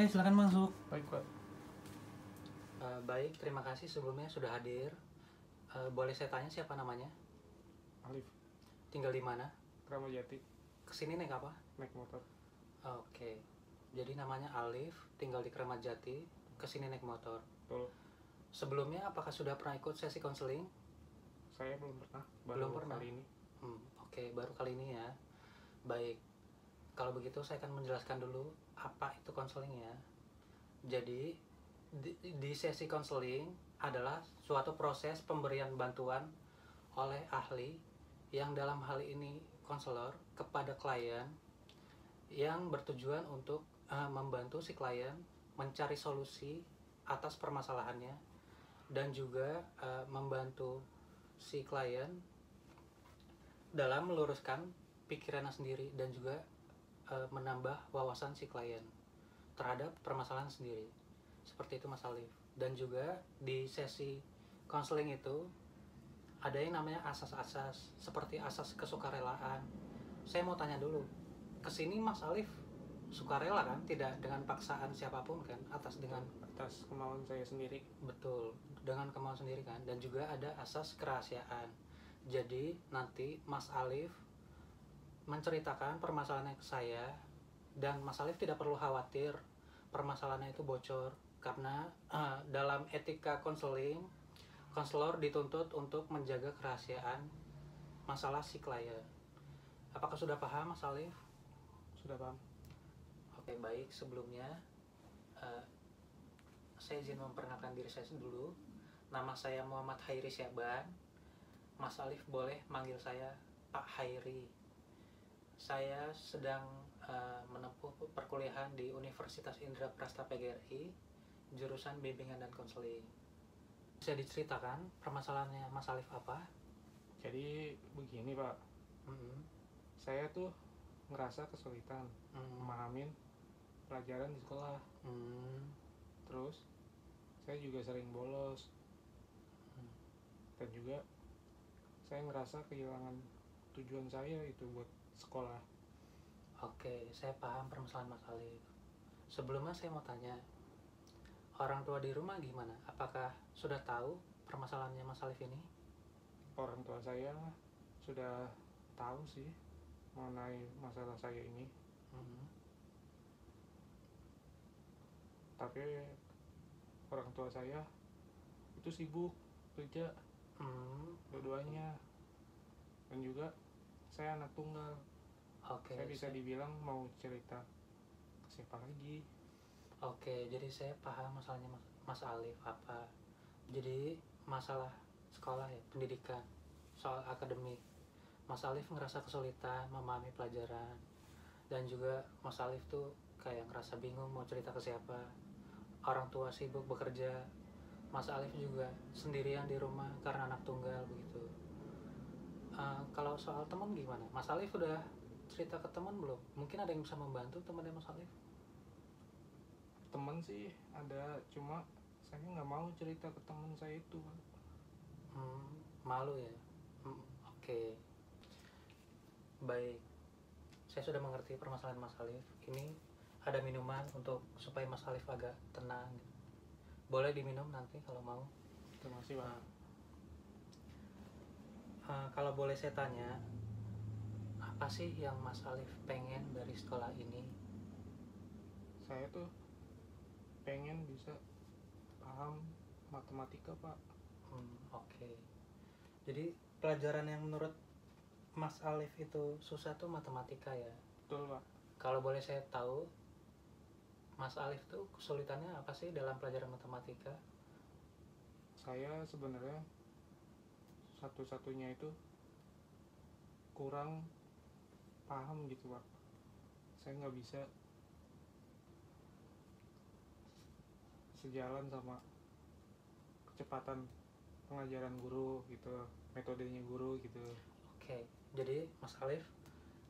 Hai, silakan masuk. Baik, Pak. Baik, terima kasih sebelumnya sudah hadir. Boleh saya tanya siapa namanya? Alif, Tinggal di mana? Kramat Jati, Kesini naik apa? naik motor. Oke, jadi namanya Alif, tinggal di Kramat Jati, kesini naik motor. Betul. Sebelumnya apakah sudah pernah ikut sesi konseling? Saya belum pernah, Belum pernah? kali ini. Oke, baru kali ini ya. Baik, kalau begitu saya akan menjelaskan dulu apa itu konseling ya. Jadi, di sesi konseling adalah suatu proses pemberian bantuan oleh ahli yang dalam hal ini konselor kepada klien yang bertujuan untuk membantu si klien mencari solusi atas permasalahannya dan juga membantu si klien dalam meluruskan pikirannya sendiri dan juga menambah wawasan si klien terhadap permasalahan sendiri. Seperti itu Mas Alif. Dan juga di sesi konseling itu ada yang namanya asas-asas seperti asas kesukarelaan. Saya mau tanya dulu, kesini Mas Alif sukarela kan, tidak dengan paksaan siapapun kan, atas kemauan saya sendiri. betul, dengan kemauan sendiri kan. Dan juga ada asas kerahasiaan. Jadi nanti Mas Alif menceritakan permasalahannya ke saya dan Mas Alif tidak perlu khawatir permasalahannya itu bocor, karena dalam etika konseling, konselor dituntut untuk menjaga kerahasiaan masalah si klien. Apakah sudah paham Mas Alif? Sudah paham? Oke, baik. Sebelumnya saya izin memperkenalkan diri saya dulu. Nama saya Muhammad Hairi Syaban. Mas Alif boleh manggil saya Pak Hairi. Saya sedang menempuh perkuliahan di Universitas Indraprasta PGRI, jurusan bimbingan dan konseling. Bisa diceritakan permasalahannya Mas Alif apa? Jadi begini, Pak. Saya tuh ngerasa kesulitan memahamin pelajaran di sekolah. Terus saya juga sering bolos. Dan juga saya ngerasa kehilangan tujuan saya itu buat sekolah. Oke, saya paham permasalahan Mas Alif. Sebelumnya saya mau tanya, orang tua di rumah gimana? Apakah sudah tahu permasalahannya Mas Alif ini? Orang tua saya sudah tahu sih mengenai masalah saya ini. Tapi orang tua saya itu sibuk kerja dua-duanya. Dan juga saya anak tunggal. Oke, Saya bisa dibilang mau cerita ke siapa lagi. Oke, jadi saya paham masalahnya Mas Alif apa. Jadi masalah sekolah ya, pendidikan, soal akademik. Mas Alif ngerasa kesulitan memahami pelajaran. Dan juga Mas Alif tuh kayak ngerasa bingung mau cerita ke siapa. Orang tua sibuk bekerja. Mas Alif juga sendirian di rumah karena anak tunggal begitu. Kalau soal teman gimana? Mas Alif udah cerita ke teman belum? Mungkin ada yang bisa membantu temannya Mas Alif? Teman sih ada, cuma saya nggak mau cerita ke teman saya itu. Malu ya? Oke. Baik, saya sudah mengerti permasalahan Mas Alif. Ini ada minuman untuk supaya Mas Alif agak tenang. Boleh diminum nanti kalau mau. Terima kasih, Pak. Kalau boleh saya tanya, apa sih yang Mas Alif pengen dari sekolah ini? Saya tuh pengen bisa paham matematika, Pak. Oke. Jadi pelajaran yang menurut Mas Alif itu susah tuh matematika ya? Betul, Pak. Kalau boleh saya tahu, Mas Alif tuh kesulitannya apa sih dalam pelajaran matematika? Saya sebenarnya satu-satunya itu kurang paham gitu, Pak. Saya nggak bisa sejalan sama kecepatan pengajaran guru gitu, metodenya guru gitu. Oke, jadi Mas Alif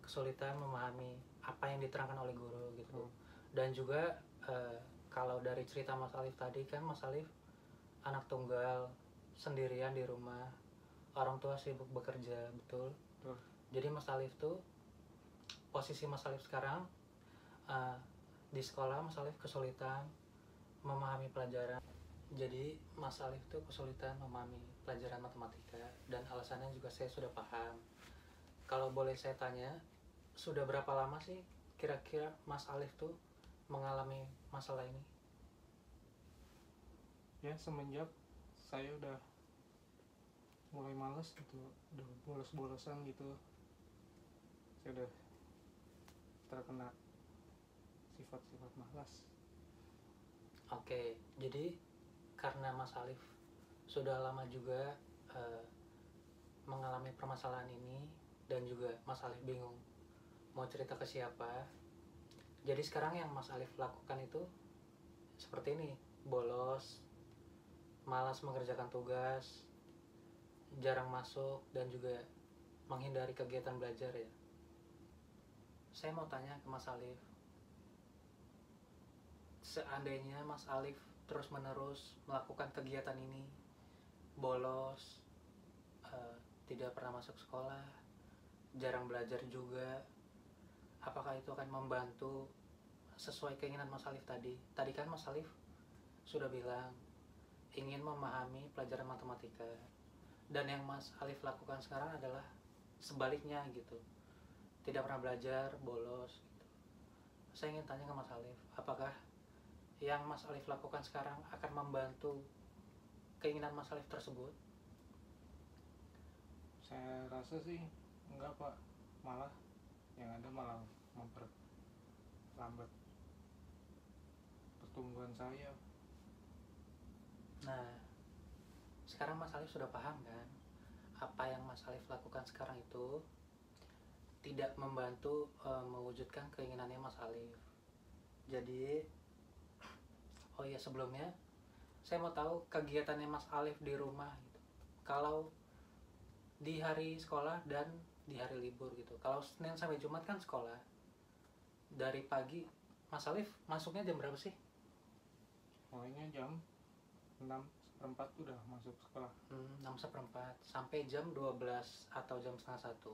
kesulitan memahami apa yang diterangkan oleh guru gitu. Dan juga kalau dari cerita Mas Alif tadi kan Mas Alif anak tunggal sendirian di rumah, orang tua sibuk bekerja, betul? Jadi Mas Alif tuh posisi Mas Alif sekarang Di sekolah Mas Alif kesulitan memahami pelajaran. Jadi Mas Alif tuh kesulitan memahami pelajaran matematika, dan alasannya juga saya sudah paham. Kalau boleh saya tanya, sudah berapa lama sih kira-kira Mas Alif tuh mengalami masalah ini? Ya semenjak saya udah mulai males gitu, udah bolos-bolosan gitu, saya udah terkena sifat-sifat malas. Oke, jadi karena Mas Alif sudah lama juga mengalami permasalahan ini, dan juga Mas Alif bingung mau cerita ke siapa. Jadi sekarang yang Mas Alif lakukan itu seperti ini: bolos, malas mengerjakan tugas, jarang masuk, dan juga menghindari kegiatan belajar ya. Saya mau tanya ke Mas Alif, seandainya Mas Alif terus-menerus melakukan kegiatan ini, bolos, tidak pernah masuk sekolah, jarang belajar juga, apakah itu akan membantu sesuai keinginan Mas Alif tadi? Tadi kan Mas Alif sudah bilang ingin memahami pelajaran matematika, dan yang Mas Alif lakukan sekarang adalah sebaliknya gitu, tidak pernah belajar, bolos gitu. Saya ingin tanya ke Mas Alif, apakah yang Mas Alif lakukan sekarang akan membantu keinginan Mas Alif tersebut? Saya rasa sih enggak Pak, malah yang ada malah memperlambat pertumbuhan saya. Nah, sekarang Mas Alif sudah paham kan, apa yang Mas Alif lakukan sekarang itu tidak membantu mewujudkan keinginannya Mas Alif. Jadi, oh iya, sebelumnya saya mau tahu kegiatannya Mas Alif di rumah gitu. Kalau di hari sekolah dan di hari libur gitu. Kalau Senin sampai Jumat kan sekolah. Dari pagi Mas Alif masuknya jam berapa sih? Mulainya jam 6:04 udah masuk sekolah. 6:04 sampai jam 12 atau jam setengah 1.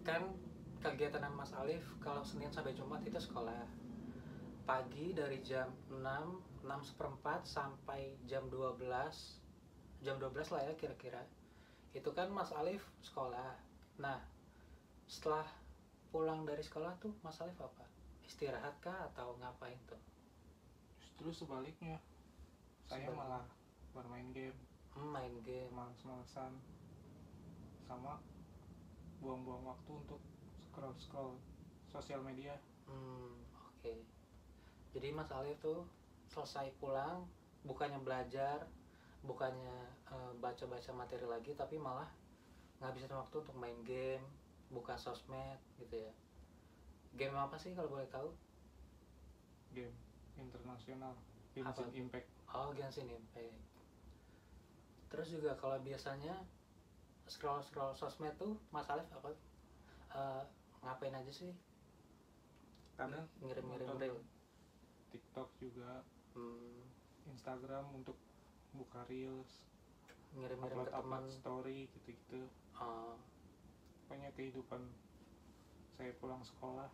Kan kegiatan Mas Alif kalau Senin sampai Jumat itu sekolah. Pagi dari jam 6:04 sampai jam 12. Jam 12 lah ya kira-kira. Itu kan Mas Alif sekolah. Nah, setelah pulang dari sekolah tuh Mas Alif apa? Istirahat kah atau ngapain tuh? Justru sebaliknya, saya malah bermain game, Main game. males-malesan, sama buang-buang waktu untuk scroll-scroll sosial media. Oke. Jadi Mas Alif tuh selesai pulang, bukannya belajar, bukannya baca-baca materi lagi, tapi malah ngabisin waktu untuk main game, buka sosmed gitu ya. Game apa sih kalau boleh tahu? Game internasional, Apa Genshin tuh? Impact. Oh, Genshin Impact. Terus juga kalau biasanya scroll sosmed tuh Mas Alif apa? Ngapain aja sih? Kadang Ngirim-ngirim nonton reel. TikTok juga, Instagram untuk buka reels, Ngirim-ngirim ke teman. upload story gitu-gitu. Pokoknya kehidupan saya pulang sekolah,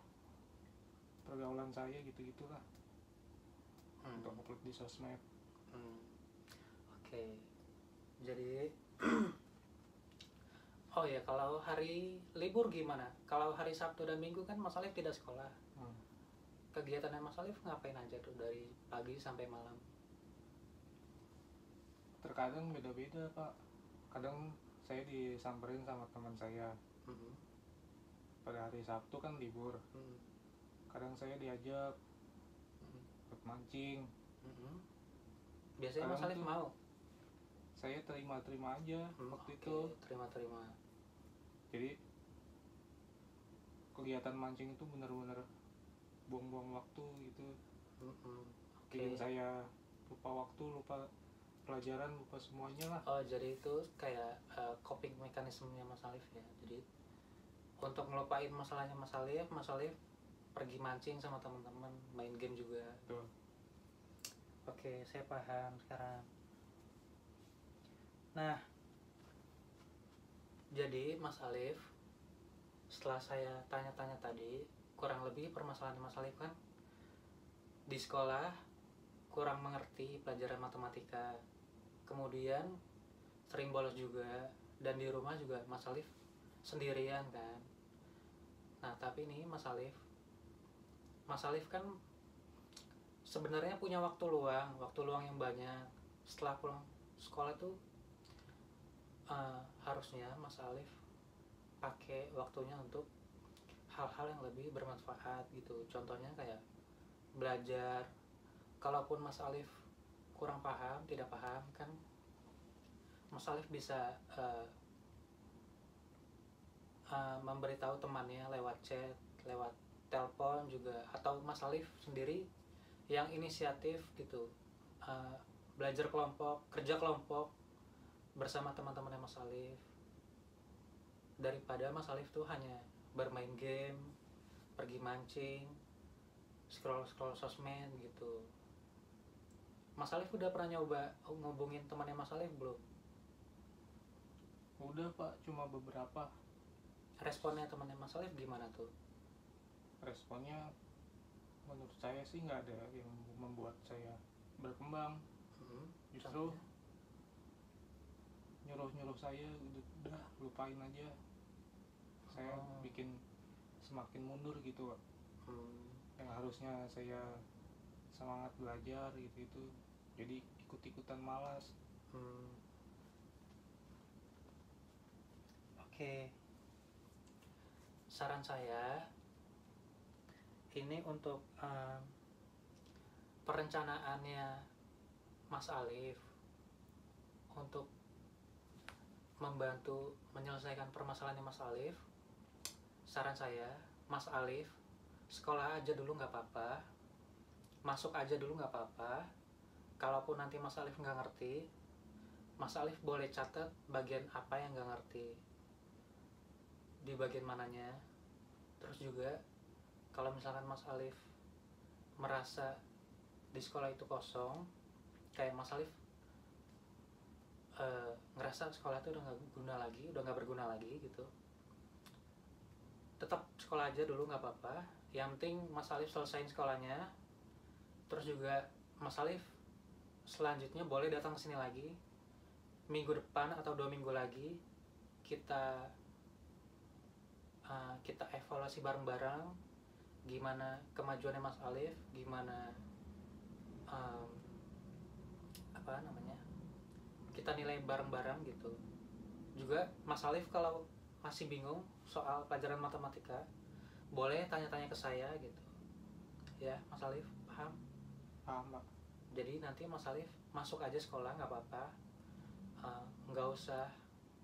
pergaulan saya gitu-gitulah, untuk upload di sosmed. Oke. Jadi oh ya, kalau hari libur gimana? Kalau hari Sabtu dan Minggu kan Mas Alif tidak sekolah. Kegiatannya Mas Alif ngapain aja tuh dari pagi sampai malam? Terkadang beda-beda Pak. Kadang saya disamperin sama teman saya. Pada hari Sabtu kan libur. Kadang saya diajak buat mancing. Biasanya Kadang Mas Alif tuh mau? Saya terima-terima aja waktu Oke, itu. terima-terima. Jadi kegiatan mancing itu benar-benar buang-buang waktu gitu. Bikin saya lupa waktu, lupa pelajaran, lupa semuanya lah. Oh, jadi itu kayak coping mekanismenya Mas Alif ya. Jadi untuk ngelupain masalahnya Mas Alif pergi mancing sama teman-teman, main game juga. Betul. Oke, saya paham sekarang. Nah, jadi Mas Alif, setelah saya tanya-tanya tadi, kurang lebih permasalahan Mas Alif kan di sekolah kurang mengerti pelajaran matematika, kemudian sering bolos juga, dan di rumah juga Mas Alif sendirian kan. Nah tapi nih Mas Alif kan sebenarnya punya waktu luang yang banyak. Setelah pulang sekolah tuh harusnya Mas Alif pakai waktunya untuk hal-hal yang lebih bermanfaat gitu. Contohnya kayak belajar. Kalaupun Mas Alif kurang paham, tidak paham kan, Mas Alif bisa memberitahu temannya lewat chat, lewat telepon juga, atau Mas Alif sendiri yang inisiatif gitu, belajar kelompok, kerja kelompok bersama teman-temannya Mas Alif, daripada Mas Alif tuh hanya bermain game, pergi mancing, scroll sosmed gitu. Mas Alif udah pernah nyoba ngubungin temannya Mas Alif belum? Udah Pak, cuma beberapa. Responnya temannya Mas Alif gimana tuh? Responnya menurut saya sih nggak ada yang membuat saya berkembang. Justru nyuruh saya udah lupain aja. Saya bikin semakin mundur gitu Pak. Yang harusnya saya semangat belajar gitu, jadi ikut-ikutan malas. Oke. Saran saya ini untuk perencanaannya Mas Alif untuk membantu menyelesaikan permasalahannya Mas Alif. Saran saya, Mas Alif sekolah aja dulu nggak apa-apa, masuk aja dulu nggak apa-apa. Kalaupun nanti Mas Alif nggak ngerti, Mas Alif boleh catat bagian apa yang nggak ngerti, di bagian mananya. Terus juga kalau misalkan Mas Alif merasa di sekolah itu kosong, kayak Mas Alif ngerasa sekolah itu udah nggak berguna lagi gitu, tetap sekolah aja dulu nggak apa-apa. Yang penting Mas Alif selesaiin sekolahnya. Terus juga Mas Alif selanjutnya boleh datang ke sini lagi minggu depan atau 2 minggu lagi, kita evaluasi bareng-bareng gimana kemajuannya Mas Alif, gimana kita nilai bareng-bareng gitu. Juga Mas Alif kalau masih bingung soal pelajaran matematika, boleh tanya-tanya ke saya gitu ya. Mas Alif paham Pak. Jadi nanti Mas Alif masuk aja sekolah nggak apa-apa, nggak usah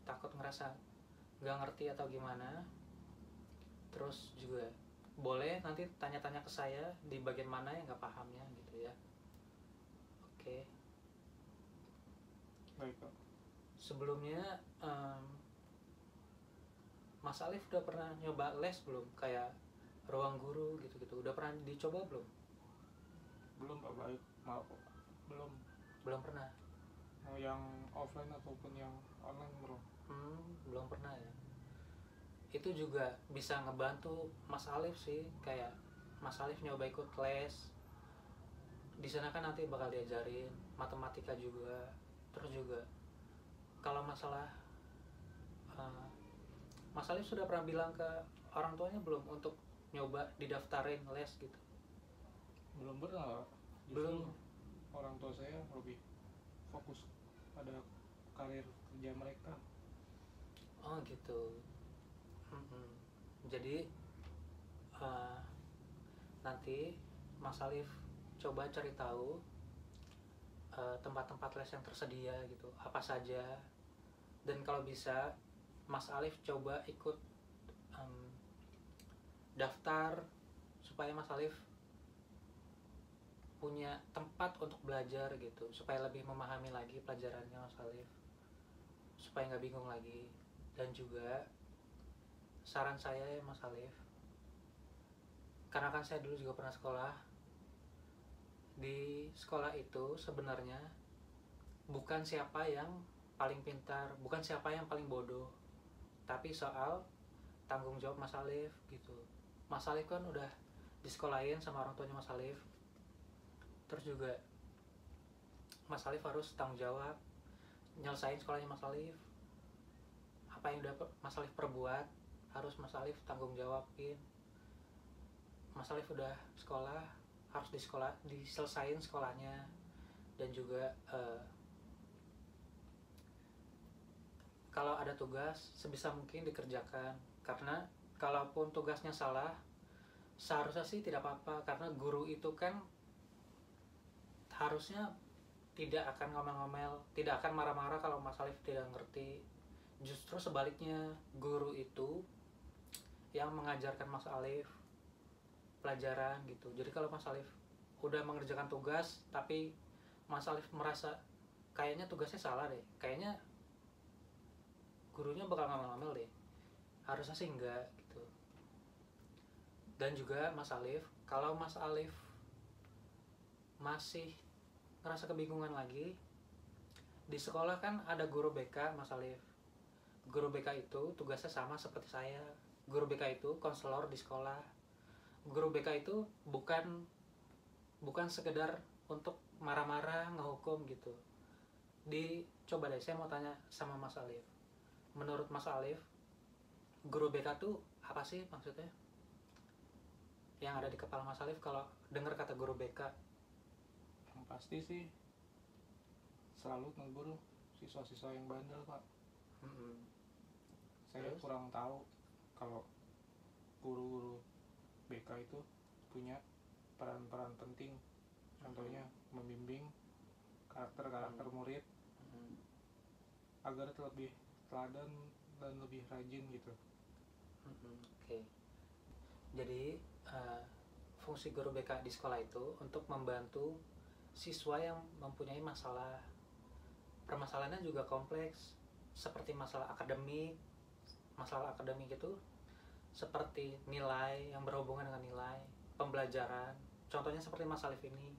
takut ngerasa nggak ngerti atau gimana. Terus juga boleh nanti tanya-tanya ke saya di bagian mana yang nggak pahamnya gitu ya. Oke. Baik Pak. Sebelumnya Mas Alif udah pernah nyoba les belum? Kayak ruang guru gitu-gitu. Udah pernah dicoba belum? Belum Pak, baik. Maaf Pak. Belum pernah. Mau yang offline ataupun yang online belum? Belum pernah ya. Itu juga bisa ngebantu Mas Alif sih. Kayak Mas Alif nyoba ikut les. Di sana kan nanti bakal diajarin matematika juga. Terus juga kalau masalah Mas Alif sudah pernah bilang ke orang tuanya belum untuk nyoba didaftarin les gitu? Belum pernah. Belum. Orang tua saya lebih fokus pada karir kerja mereka. Oh gitu. Jadi nanti Mas Alif coba cari tahu tempat-tempat les yang tersedia gitu, apa saja. Dan kalau bisa Mas Alif coba ikut daftar supaya Mas Alif punya tempat untuk belajar gitu, supaya lebih memahami lagi pelajarannya Mas Alif, supaya nggak bingung lagi. Dan juga saran saya ya Mas Alif, karena kan saya dulu juga pernah sekolah. Di sekolah itu sebenarnya bukan siapa yang paling pintar, bukan siapa yang paling bodoh, tapi soal tanggung jawab Mas Alif gitu. Mas Alif kan udah disekolahin sama orang tuanya Mas Alif. Terus juga Mas Alif harus tanggung jawab nyelesain sekolahnya Mas Alif. Apa yang udah Mas Alif perbuat harus Mas Alif tanggung jawabin. Mas Alif udah sekolah, harus diselesain sekolahnya. Dan juga kalau ada tugas sebisa mungkin dikerjakan, karena kalaupun tugasnya salah seharusnya sih tidak apa-apa, karena guru itu kan harusnya tidak akan ngomel-ngomel, tidak akan marah-marah kalau Mas Alif tidak ngerti. Justru sebaliknya, guru itu yang mengajarkan Mas Alif pelajaran gitu. Jadi kalau Mas Alif udah mengerjakan tugas tapi Mas Alif merasa kayaknya tugasnya salah deh, kayaknya gurunya bakal ngomel-ngomel deh, harusnya sih enggak gitu. Dan juga Mas Alif, kalau Mas Alif masih ngerasa kebingungan lagi, di sekolah kan ada guru BK Mas Alif. Guru BK itu tugasnya sama seperti saya. Guru BK itu konselor di sekolah. Guru BK itu bukan sekedar untuk marah-marah, ngehukum gitu. Coba deh, saya mau tanya sama Mas Alif. Menurut Mas Alif, guru BK tuh apa sih maksudnya? Yang ada di kepala Mas Alif kalau dengar kata guru BK. Yang pasti sih selalu negur siswa-siswa yang bandel, Pak. Saya Terus? kurang tahu kalau guru-guru BK itu punya peran-peran penting. Contohnya membimbing karakter murid agar lebih teladan dan lebih rajin gitu. Oke. Jadi fungsi guru BK di sekolah itu untuk membantu siswa yang mempunyai masalah. Permasalahannya juga kompleks, seperti masalah akademik. Masalah akademik itu seperti nilai, yang berhubungan dengan nilai, pembelajaran. Contohnya seperti Mas Alif ini.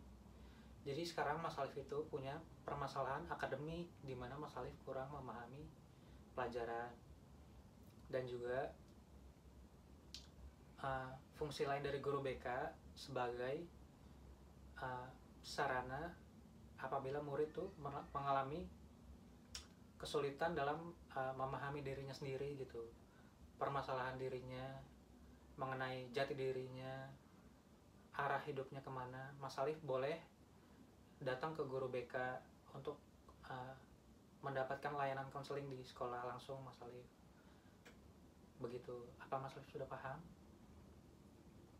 Jadi sekarang Mas Alif itu punya permasalahan akademik di mana Mas Alif kurang memahami pelajaran. Dan juga fungsi lain dari guru BK sebagai sarana apabila murid tuh mengalami kesulitan dalam memahami dirinya sendiri gitu, permasalahan dirinya, mengenai jati dirinya, arah hidupnya kemana. Mas Alif boleh datang ke guru BK untuk mendapatkan layanan konseling di sekolah langsung Mas Alif. Begitu. Apa Mas Alif sudah paham?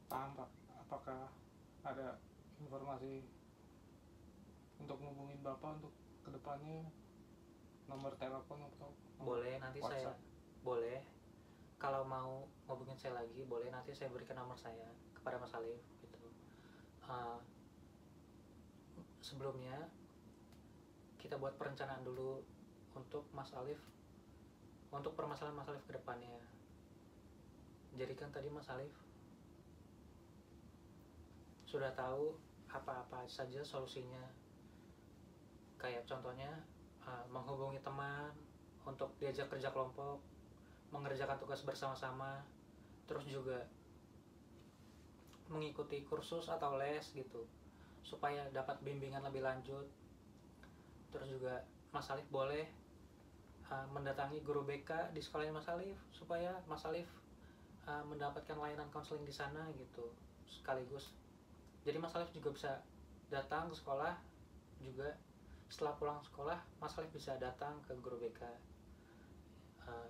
Paham, Pak. Apakah ada informasi untuk menghubungin Bapak untuk kedepannya, nomor telepon atau boleh nanti WhatsApp? Boleh, kalau mau hubungin saya lagi boleh, nanti saya berikan nomor saya kepada Mas Alif gitu. Sebelumnya kita buat perencanaan dulu untuk Mas Alif, untuk permasalahan Mas Alif ke depannya. Jadi kan tadi Mas Alif sudah tahu apa-apa saja solusinya, kayak contohnya menghubungi teman untuk diajak kerja kelompok, mengerjakan tugas bersama-sama, terus juga mengikuti kursus atau les gitu supaya dapat bimbingan lebih lanjut. Terus juga Mas Alif boleh mendatangi guru BK di sekolahnya Mas Alif supaya Mas Alif mendapatkan layanan konseling di sana gitu sekaligus. Jadi Mas Alif juga bisa datang ke sekolah juga. Setelah pulang sekolah Mas Alif bisa datang ke guru BK.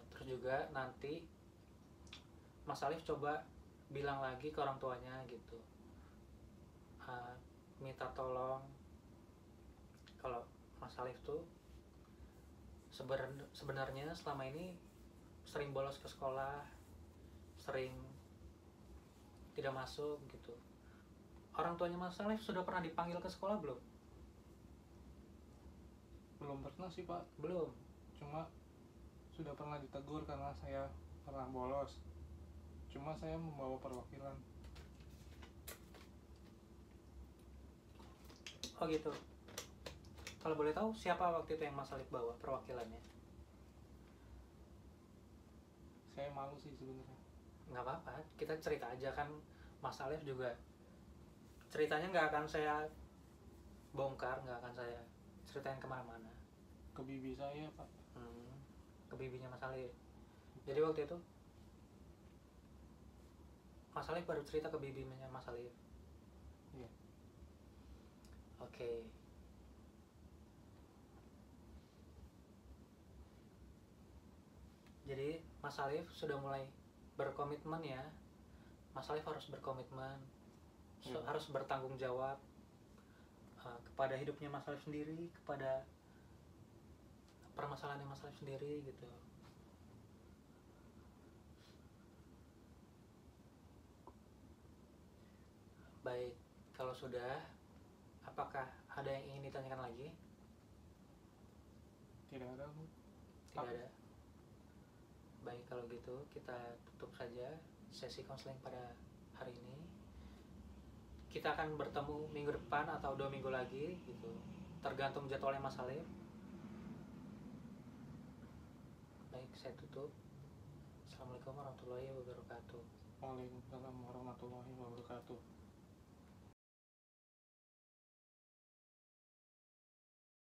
Terus juga nanti Mas Alif coba bilang lagi ke orang tuanya gitu, minta tolong kalau Mas Alif tuh sebenarnya selama ini sering bolos ke sekolah, sering tidak masuk gitu. Orang tuanya Mas Alif sudah pernah dipanggil ke sekolah belum? Belum pernah sih, Pak. Belum. Cuma sudah pernah ditegur karena saya pernah bolos. Cuma saya membawa perwakilan. Oh gitu. Kalau boleh tahu siapa waktu itu yang Mas Alif bawa perwakilannya? Saya malu sih sebenarnya. Nggak apa-apa, kita cerita aja kan. Mas Alif juga ceritanya nggak akan saya bongkar, nggak akan saya ceritain kemana-mana. Ke bibi saya pak. Ke bibinya Mas Alif. Jadi waktu itu Mas Alif baru cerita ke bibinya Mas Alif. Iya. Oke. Jadi Mas Alif sudah mulai berkomitmen ya. Mas Alif harus berkomitmen, harus bertanggung jawab kepada hidupnya Mas Alif sendiri, kepada permasalahannya Mas Alif sendiri gitu. Baik, kalau sudah, apakah ada yang ingin ditanyakan lagi? Tidak ada. Tidak ada. Baik, kalau gitu kita tutup saja sesi konseling pada hari ini. Kita akan bertemu minggu depan atau 2 minggu lagi gitu, tergantung jadwalnya Mas Alif. Baik, saya tutup. Assalamualaikum warahmatullahi wabarakatuh. Waalaikumsalam warahmatullahi wabarakatuh.